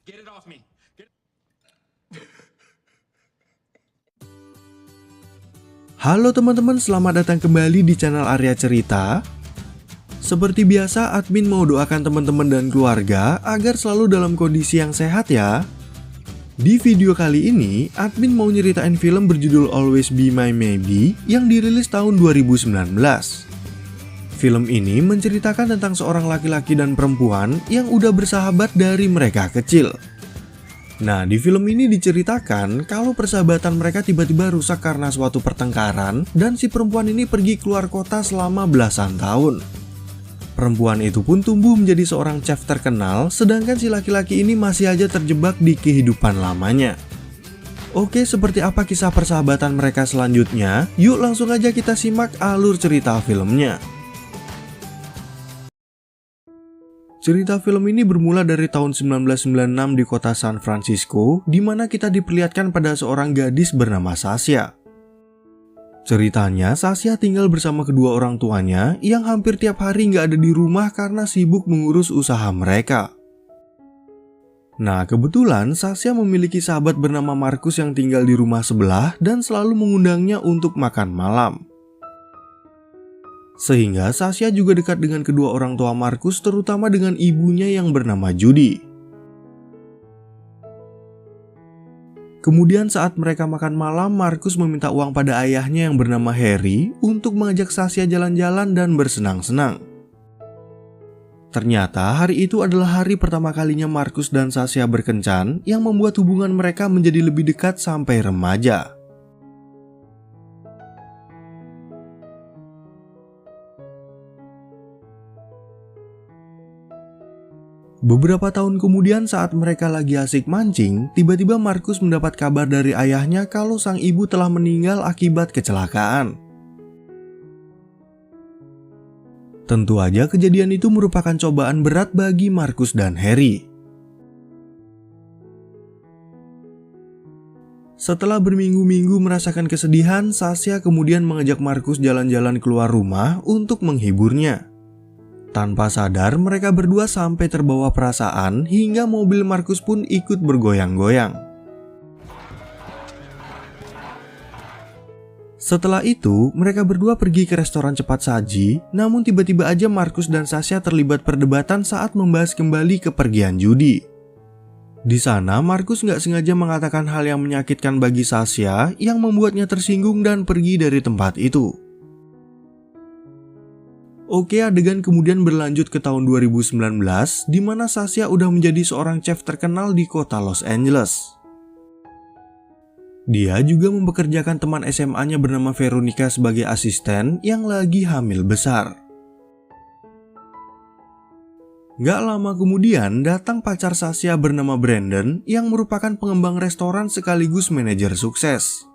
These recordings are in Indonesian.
Get it off me. Halo teman-teman, selamat datang kembali di channel Arya Cerita. Seperti biasa, admin mau doakan teman-teman dan keluarga agar selalu dalam kondisi yang sehat ya. Di video kali ini, admin mau nyeritain film berjudul Always Be My Maybe yang dirilis tahun 2019. Film ini menceritakan tentang seorang laki-laki dan perempuan yang udah bersahabat dari mereka kecil. Nah, di film ini diceritakan kalau persahabatan mereka tiba-tiba rusak karena suatu pertengkaran dan si perempuan ini pergi keluar kota selama belasan tahun. Perempuan itu pun tumbuh menjadi seorang chef terkenal, sedangkan si laki-laki ini masih aja terjebak di kehidupan lamanya. Oke, seperti apa kisah persahabatan mereka selanjutnya? Yuk langsung aja kita simak alur cerita filmnya. Cerita film ini bermula dari tahun 1996 di kota San Francisco, di mana kita diperlihatkan pada seorang gadis bernama Sasha. Ceritanya, Sasha tinggal bersama kedua orang tuanya yang hampir tiap hari nggak ada di rumah karena sibuk mengurus usaha mereka. Nah, kebetulan Sasha memiliki sahabat bernama Marcus yang tinggal di rumah sebelah dan selalu mengundangnya untuk makan malam. Sehingga Sasha juga dekat dengan kedua orang tua Marcus, terutama dengan ibunya yang bernama Judy. Kemudian saat mereka makan malam, Marcus meminta uang pada ayahnya yang bernama Harry untuk mengajak Sasha jalan-jalan dan bersenang-senang. Ternyata hari itu adalah hari pertama kalinya Marcus dan Sasha berkencan yang membuat hubungan mereka menjadi lebih dekat sampai remaja. Beberapa tahun kemudian saat mereka lagi asik mancing, tiba-tiba Marcus mendapat kabar dari ayahnya kalau sang ibu telah meninggal akibat kecelakaan. Tentu aja kejadian itu merupakan cobaan berat bagi Marcus dan Harry. Setelah berminggu-minggu merasakan kesedihan, Sasha kemudian mengajak Marcus jalan-jalan keluar rumah untuk menghiburnya. Tanpa sadar, mereka berdua sampai terbawa perasaan hingga mobil Marcus pun ikut bergoyang-goyang. Setelah itu, mereka berdua pergi ke restoran cepat saji, namun tiba-tiba aja Marcus dan Sasha terlibat perdebatan saat membahas kembali kepergian Judy. Di sana, Marcus nggak sengaja mengatakan hal yang menyakitkan bagi Sasha yang membuatnya tersinggung dan pergi dari tempat itu. Oke, adegan kemudian berlanjut ke tahun 2019, di mana Sasha udah menjadi seorang chef terkenal di kota Los Angeles. Dia juga mempekerjakan teman SMA-nya bernama Veronica sebagai asisten yang lagi hamil besar. Gak lama kemudian datang pacar Sasha bernama Brandon yang merupakan pengembang restoran sekaligus manajer sukses.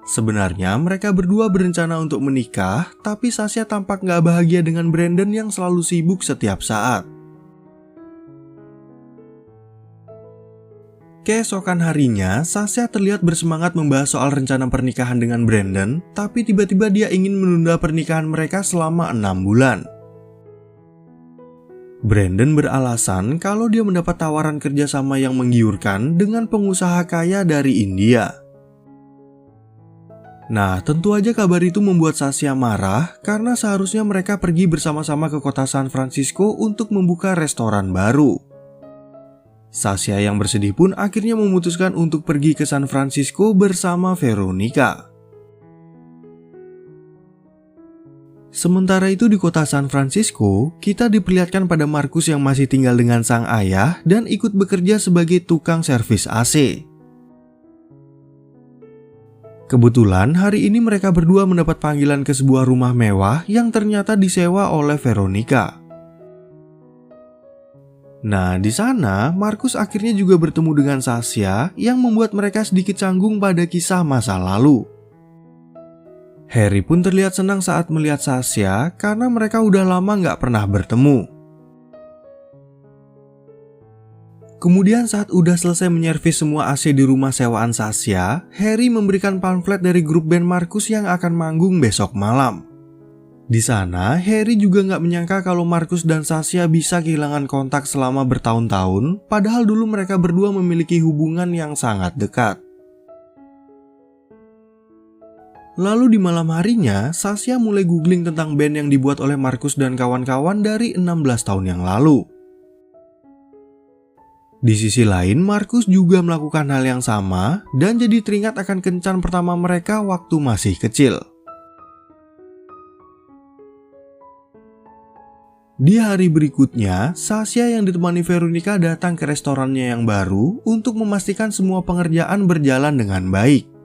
Sebenarnya mereka berdua berencana untuk menikah, tapi Sasha tampak gak bahagia dengan Brandon yang selalu sibuk setiap saat. Keesokan harinya, Sasha terlihat bersemangat membahas soal rencana pernikahan dengan Brandon, tapi tiba-tiba dia ingin menunda pernikahan mereka selama 6 bulan. Brandon beralasan kalau dia mendapat tawaran kerjasama yang menggiurkan dengan pengusaha kaya dari India. Nah, tentu aja kabar itu membuat Sasha marah karena seharusnya mereka pergi bersama-sama ke kota San Francisco untuk membuka restoran baru. Sasha yang bersedih pun akhirnya memutuskan untuk pergi ke San Francisco bersama Veronica. Sementara itu di kota San Francisco, kita diperlihatkan pada Marcus yang masih tinggal dengan sang ayah dan ikut bekerja sebagai tukang servis AC. Kebetulan hari ini mereka berdua mendapat panggilan ke sebuah rumah mewah yang ternyata disewa oleh Veronica. Nah, di sana Marcus akhirnya juga bertemu dengan Sasha yang membuat mereka sedikit canggung pada kisah masa lalu. Harry pun terlihat senang saat melihat Sasha karena mereka udah lama nggak pernah bertemu. Kemudian saat udah selesai menyervis semua AC di rumah sewaan Sasha, Harry memberikan pamflet dari grup band Marcus yang akan manggung besok malam. Di sana, Harry juga nggak menyangka kalau Marcus dan Sasha bisa kehilangan kontak selama bertahun-tahun, padahal dulu mereka berdua memiliki hubungan yang sangat dekat. Lalu di malam harinya, Sasha mulai googling tentang band yang dibuat oleh Marcus dan kawan-kawan dari 16 tahun yang lalu. Di sisi lain, Marcus juga melakukan hal yang sama dan jadi teringat akan kencan pertama mereka waktu masih kecil. Di hari berikutnya, Sasha yang ditemani Veronica datang ke restorannya yang baru untuk memastikan semua pengerjaan berjalan dengan baik.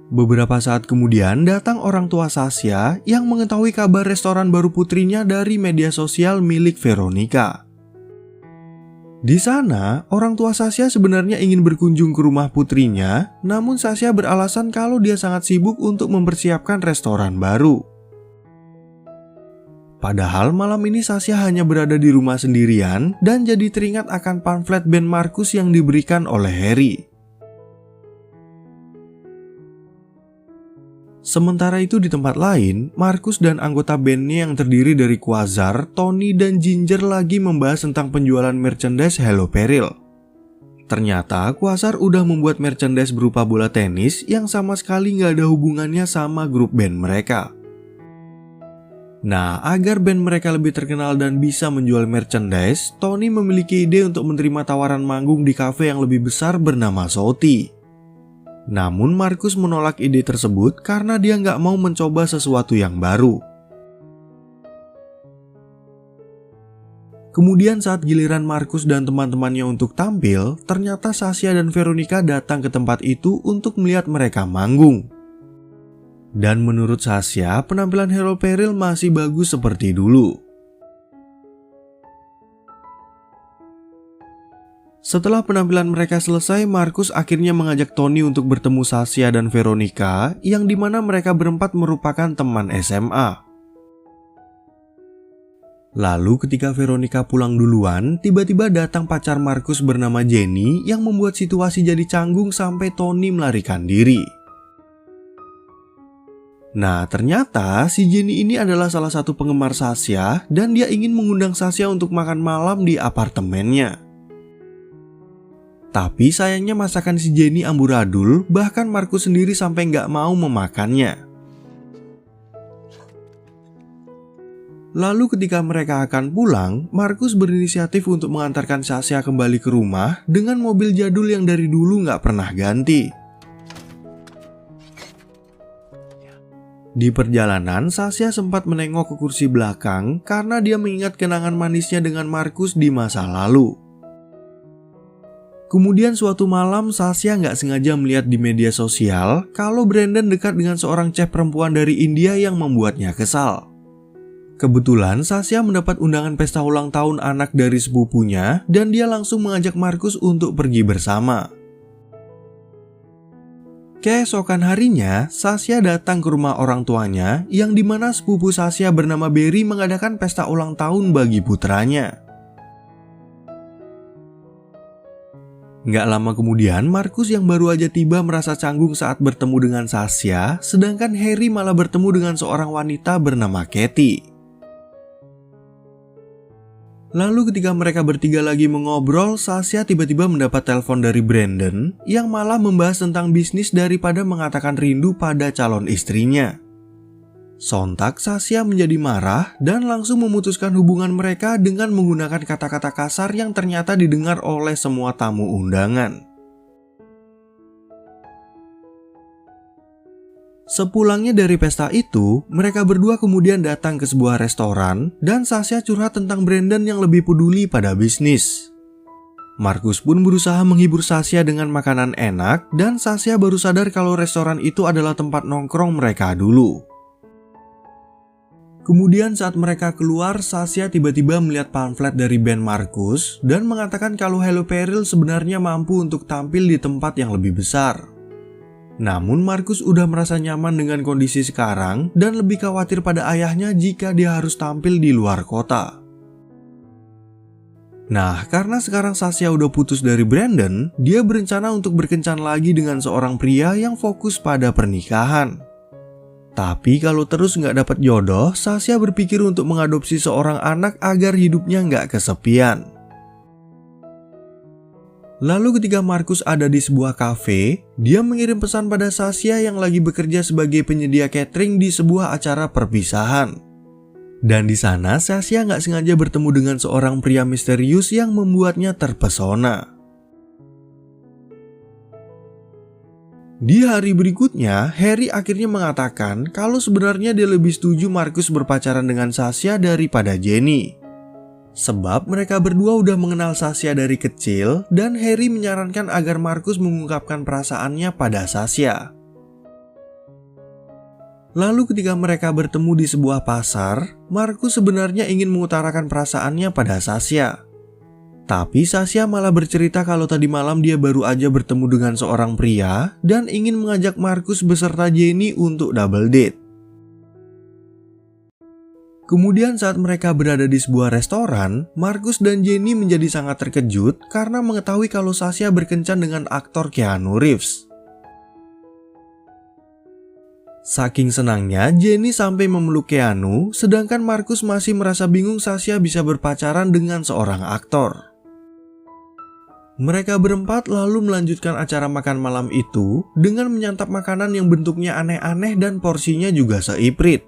Beberapa saat kemudian datang orang tua Sasha yang mengetahui kabar restoran baru putrinya dari media sosial milik Veronica. Di sana, orang tua Sasha sebenarnya ingin berkunjung ke rumah putrinya, namun Sasha beralasan kalau dia sangat sibuk untuk mempersiapkan restoran baru. Padahal malam ini Sasha hanya berada di rumah sendirian dan jadi teringat akan pamflet band Marcus yang diberikan oleh Harry. Sementara itu di tempat lain, Marcus dan anggota bandnya yang terdiri dari Quasar, Tony, dan Ginger lagi membahas tentang penjualan merchandise Hello Peril. Ternyata Quasar udah membuat merchandise berupa bola tenis yang sama sekali nggak ada hubungannya sama grup band mereka. Nah, agar band mereka lebih terkenal dan bisa menjual merchandise, Tony memiliki ide untuk menerima tawaran manggung di kafe yang lebih besar bernama Shouty. Namun Marcus menolak ide tersebut karena dia nggak mau mencoba sesuatu yang baru. Kemudian saat giliran Marcus dan teman-temannya untuk tampil, ternyata Sasha dan Veronica datang ke tempat itu untuk melihat mereka manggung. Dan menurut Sasha, penampilan Hello Peril masih bagus seperti dulu. Setelah penampilan mereka selesai, Marcus akhirnya mengajak Tony untuk bertemu Sasha dan Veronica, yang dimana mereka berempat merupakan teman SMA. Lalu ketika Veronica pulang duluan, tiba-tiba datang pacar Marcus bernama Jenny yang membuat situasi jadi canggung sampai Tony melarikan diri. Nah, ternyata si Jenny ini adalah salah satu penggemar Sasha dan dia ingin mengundang Sasha untuk makan malam di apartemennya. Tapi sayangnya masakan si Jenny amburadul, bahkan Marcus sendiri sampai nggak mau memakannya. Lalu ketika mereka akan pulang, Marcus berinisiatif untuk mengantarkan Sasha kembali ke rumah dengan mobil jadul yang dari dulu nggak pernah ganti. Di perjalanan, Sasha sempat menengok ke kursi belakang karena dia mengingat kenangan manisnya dengan Marcus di masa lalu. Kemudian suatu malam Sasha nggak sengaja melihat di media sosial kalau Brandon dekat dengan seorang chef perempuan dari India yang membuatnya kesal. Kebetulan Sasha mendapat undangan pesta ulang tahun anak dari sepupunya dan dia langsung mengajak Marcus untuk pergi bersama. Keesokan harinya, Sasha datang ke rumah orang tuanya yang dimana sepupu Sasha bernama Barry mengadakan pesta ulang tahun bagi putranya. Nggak lama kemudian, Marcus yang baru aja tiba merasa canggung saat bertemu dengan Sasha, sedangkan Harry malah bertemu dengan seorang wanita bernama Katie. Lalu ketika mereka bertiga lagi mengobrol, Sasha tiba-tiba mendapat telepon dari Brandon yang malah membahas tentang bisnis daripada mengatakan rindu pada calon istrinya. Sontak Sasha menjadi marah dan langsung memutuskan hubungan mereka dengan menggunakan kata-kata kasar yang ternyata didengar oleh semua tamu undangan. Sepulangnya dari pesta itu, mereka berdua kemudian datang ke sebuah restoran dan Sasha curhat tentang Brandon yang lebih peduli pada bisnis. Marcus pun berusaha menghibur Sasha dengan makanan enak dan Sasha baru sadar kalau restoran itu adalah tempat nongkrong mereka dulu. Kemudian saat mereka keluar, Sasha tiba-tiba melihat pamflet dari band Marcus dan mengatakan kalau Hello Peril sebenarnya mampu untuk tampil di tempat yang lebih besar. Namun Marcus udah merasa nyaman dengan kondisi sekarang dan lebih khawatir pada ayahnya jika dia harus tampil di luar kota. Nah, karena sekarang Sasha udah putus dari Brandon, dia berencana untuk berkencan lagi dengan seorang pria yang fokus pada pernikahan. Tapi kalau terus nggak dapat jodoh, Sasha berpikir untuk mengadopsi seorang anak agar hidupnya nggak kesepian. Lalu ketika Markus ada di sebuah kafe, dia mengirim pesan pada Sasha yang lagi bekerja sebagai penyedia catering di sebuah acara perpisahan. Dan di sana Sasha nggak sengaja bertemu dengan seorang pria misterius yang membuatnya terpesona. Di hari berikutnya, Harry akhirnya mengatakan kalau sebenarnya dia lebih setuju Markus berpacaran dengan Sasha daripada Jenny. Sebab mereka berdua udah mengenal Sasha dari kecil dan Harry menyarankan agar Markus mengungkapkan perasaannya pada Sasha. Lalu ketika mereka bertemu di sebuah pasar, Markus sebenarnya ingin mengutarakan perasaannya pada Sasha. Tapi Sasha malah bercerita kalau tadi malam dia baru aja bertemu dengan seorang pria dan ingin mengajak Markus beserta Jenny untuk double date. Kemudian saat mereka berada di sebuah restoran, Markus dan Jenny menjadi sangat terkejut karena mengetahui kalau Sasha berkencan dengan aktor Keanu Reeves. Saking senangnya, Jenny sampai memeluk Keanu, sedangkan Markus masih merasa bingung Sasha bisa berpacaran dengan seorang aktor. Mereka berempat lalu melanjutkan acara makan malam itu dengan menyantap makanan yang bentuknya aneh-aneh dan porsinya juga seiprit.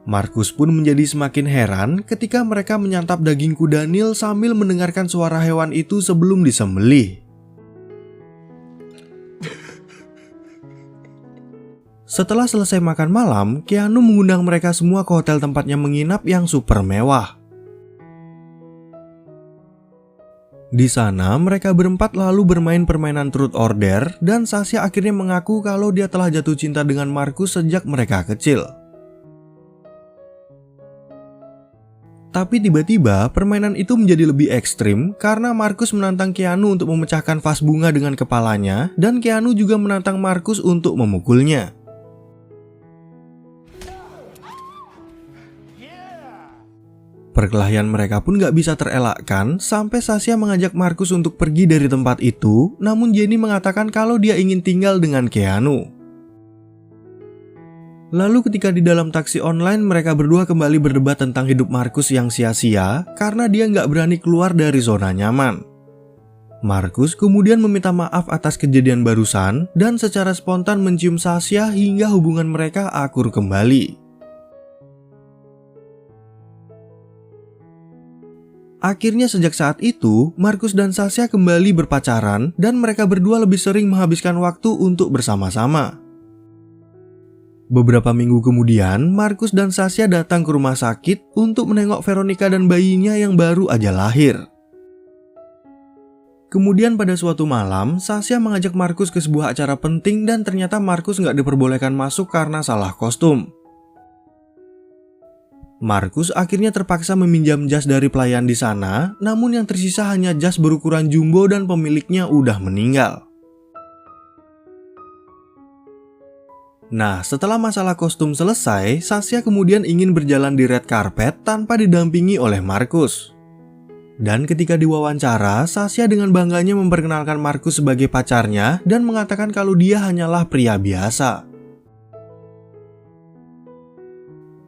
Markus pun menjadi semakin heran ketika mereka menyantap daging kuda Nil sambil mendengarkan suara hewan itu sebelum disembelih. Setelah selesai makan malam, Keanu mengundang mereka semua ke hotel tempatnya menginap yang super mewah. Di sana, mereka berempat lalu bermain permainan truth order dan Sasha akhirnya mengaku kalau dia telah jatuh cinta dengan Markus sejak mereka kecil. Tapi tiba-tiba, permainan itu menjadi lebih ekstrim karena Markus menantang Keanu untuk memecahkan vas bunga dengan kepalanya dan Keanu juga menantang Markus untuk memukulnya. Perkelahian mereka pun gak bisa terelakkan sampai Sasha mengajak Markus untuk pergi dari tempat itu, namun Jenny mengatakan kalau dia ingin tinggal dengan Keanu. Lalu ketika di dalam taksi online, mereka berdua kembali berdebat tentang hidup Markus yang sia-sia karena dia gak berani keluar dari zona nyaman. Markus kemudian meminta maaf atas kejadian barusan dan secara spontan mencium Sasha hingga hubungan mereka akur kembali. Akhirnya sejak saat itu, Markus dan Sasha kembali berpacaran dan mereka berdua lebih sering menghabiskan waktu untuk bersama-sama. Beberapa minggu kemudian, Markus dan Sasha datang ke rumah sakit untuk menengok Veronica dan bayinya yang baru aja lahir. Kemudian pada suatu malam, Sasha mengajak Markus ke sebuah acara penting dan ternyata Markus nggak diperbolehkan masuk karena salah kostum. Markus akhirnya terpaksa meminjam jas dari pelayan di sana, namun yang tersisa hanya jas berukuran jumbo dan pemiliknya udah meninggal. Nah, setelah masalah kostum selesai, Sasha kemudian ingin berjalan di red carpet tanpa didampingi oleh Markus. Dan ketika diwawancara, Sasha dengan bangganya memperkenalkan Markus sebagai pacarnya dan mengatakan kalau dia hanyalah pria biasa.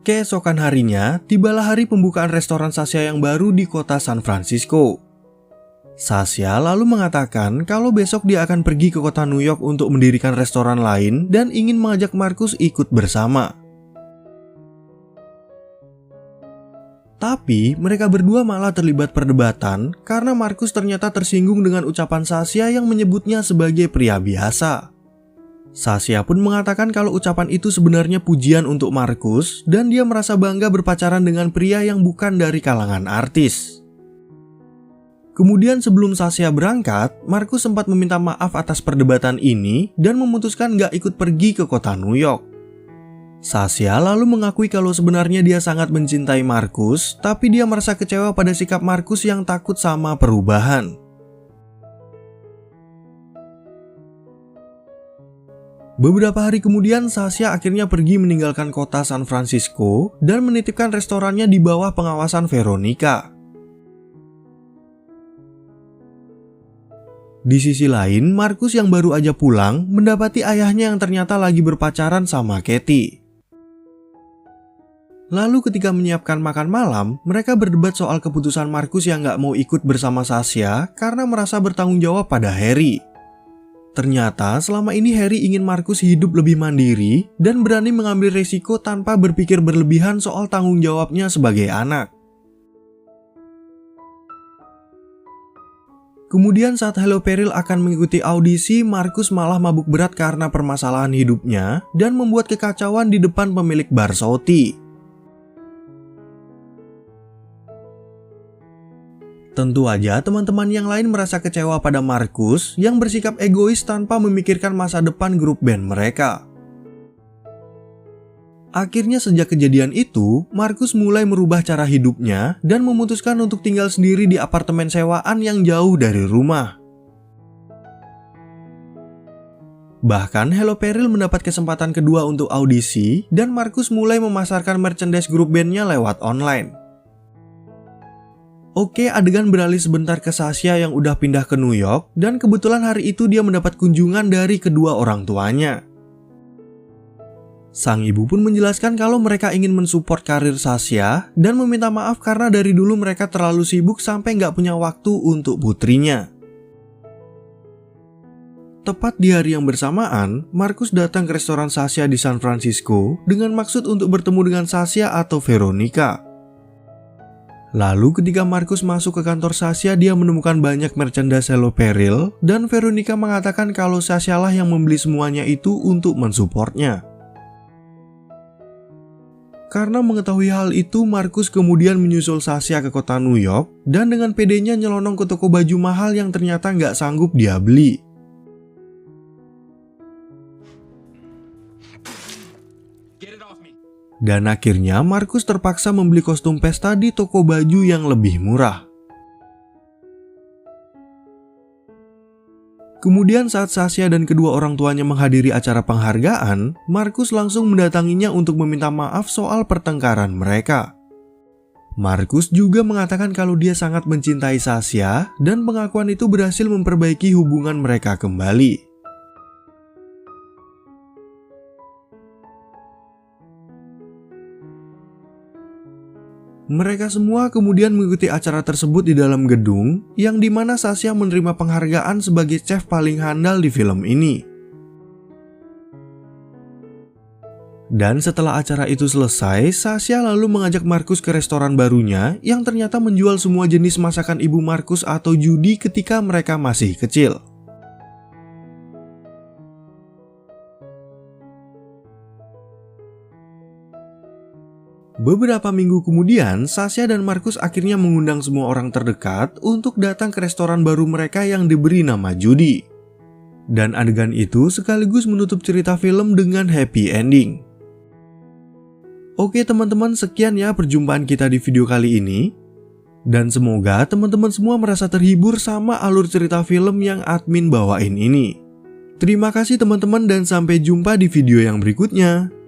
Keesokan harinya, tibalah hari pembukaan restoran Sasha yang baru di kota San Francisco. Sasha lalu mengatakan kalau besok dia akan pergi ke kota New York untuk mendirikan restoran lain dan ingin mengajak Markus ikut bersama. Tapi mereka berdua malah terlibat perdebatan karena Markus ternyata tersinggung dengan ucapan Sasha yang menyebutnya sebagai pria biasa. Sasha pun mengatakan kalau ucapan itu sebenarnya pujian untuk Markus dan dia merasa bangga berpacaran dengan pria yang bukan dari kalangan artis. Kemudian sebelum Sasha berangkat, Markus sempat meminta maaf atas perdebatan ini dan memutuskan gak ikut pergi ke kota New York. Sasha lalu mengakui kalau sebenarnya dia sangat mencintai Markus, tapi dia merasa kecewa pada sikap Markus yang takut sama perubahan. Beberapa hari kemudian, Sasha akhirnya pergi meninggalkan kota San Francisco dan menitipkan restorannya di bawah pengawasan Veronica. Di sisi lain, Markus yang baru aja pulang mendapati ayahnya yang ternyata lagi berpacaran sama Katie. Lalu ketika menyiapkan makan malam, mereka berdebat soal keputusan Markus yang gak mau ikut bersama Sasha karena merasa bertanggung jawab pada Harry. Ternyata selama ini Harry ingin Markus hidup lebih mandiri dan berani mengambil resiko tanpa berpikir berlebihan soal tanggung jawabnya sebagai anak. Kemudian saat Hello Peril akan mengikuti audisi, Markus malah mabuk berat karena permasalahan hidupnya dan membuat kekacauan di depan pemilik bar Shouty. Tentu aja teman-teman yang lain merasa kecewa pada Markus yang bersikap egois tanpa memikirkan masa depan grup band mereka. Akhirnya sejak kejadian itu, Markus mulai merubah cara hidupnya dan memutuskan untuk tinggal sendiri di apartemen sewaan yang jauh dari rumah. Bahkan Hello Peril mendapat kesempatan kedua untuk audisi dan Markus mulai memasarkan merchandise grup bandnya lewat online. Oke, adegan beralih sebentar ke Sasha yang udah pindah ke New York dan kebetulan hari itu dia mendapat kunjungan dari kedua orang tuanya. Sang ibu pun menjelaskan kalau mereka ingin mensupport karir Sasha dan meminta maaf karena dari dulu mereka terlalu sibuk sampai nggak punya waktu untuk putrinya. Tepat di hari yang bersamaan, Markus datang ke restoran Sasha di San Francisco dengan maksud untuk bertemu dengan Sasha atau Veronica. Lalu ketika Markus masuk ke kantor Sasha, dia menemukan banyak merchandise Hello Peril dan Veronica mengatakan kalau Sasha lah yang membeli semuanya itu untuk mensupportnya. Karena mengetahui hal itu, Markus kemudian menyusul Sasha ke kota New York dan dengan pedenya nyelonong ke toko baju mahal yang ternyata nggak sanggup dia beli. Dan akhirnya Markus terpaksa membeli kostum pesta di toko baju yang lebih murah. Kemudian saat Sasha dan kedua orang tuanya menghadiri acara penghargaan, Markus langsung mendatanginya untuk meminta maaf soal pertengkaran mereka. Markus juga mengatakan kalau dia sangat mencintai Sasha dan pengakuan itu berhasil memperbaiki hubungan mereka kembali. Mereka semua kemudian mengikuti acara tersebut di dalam gedung, yang dimana Sasha menerima penghargaan sebagai chef paling handal di film ini. Dan setelah acara itu selesai, Sasha lalu mengajak Markus ke restoran barunya yang ternyata menjual semua jenis masakan ibu Markus atau Judy ketika mereka masih kecil. Beberapa minggu kemudian, Sasha dan Markus akhirnya mengundang semua orang terdekat untuk datang ke restoran baru mereka yang diberi nama Judy. Dan adegan itu sekaligus menutup cerita film dengan happy ending. Oke teman-teman, sekian ya perjumpaan kita di video kali ini. Dan semoga teman-teman semua merasa terhibur sama alur cerita film yang admin bawain ini. Terima kasih teman-teman dan sampai jumpa di video yang berikutnya.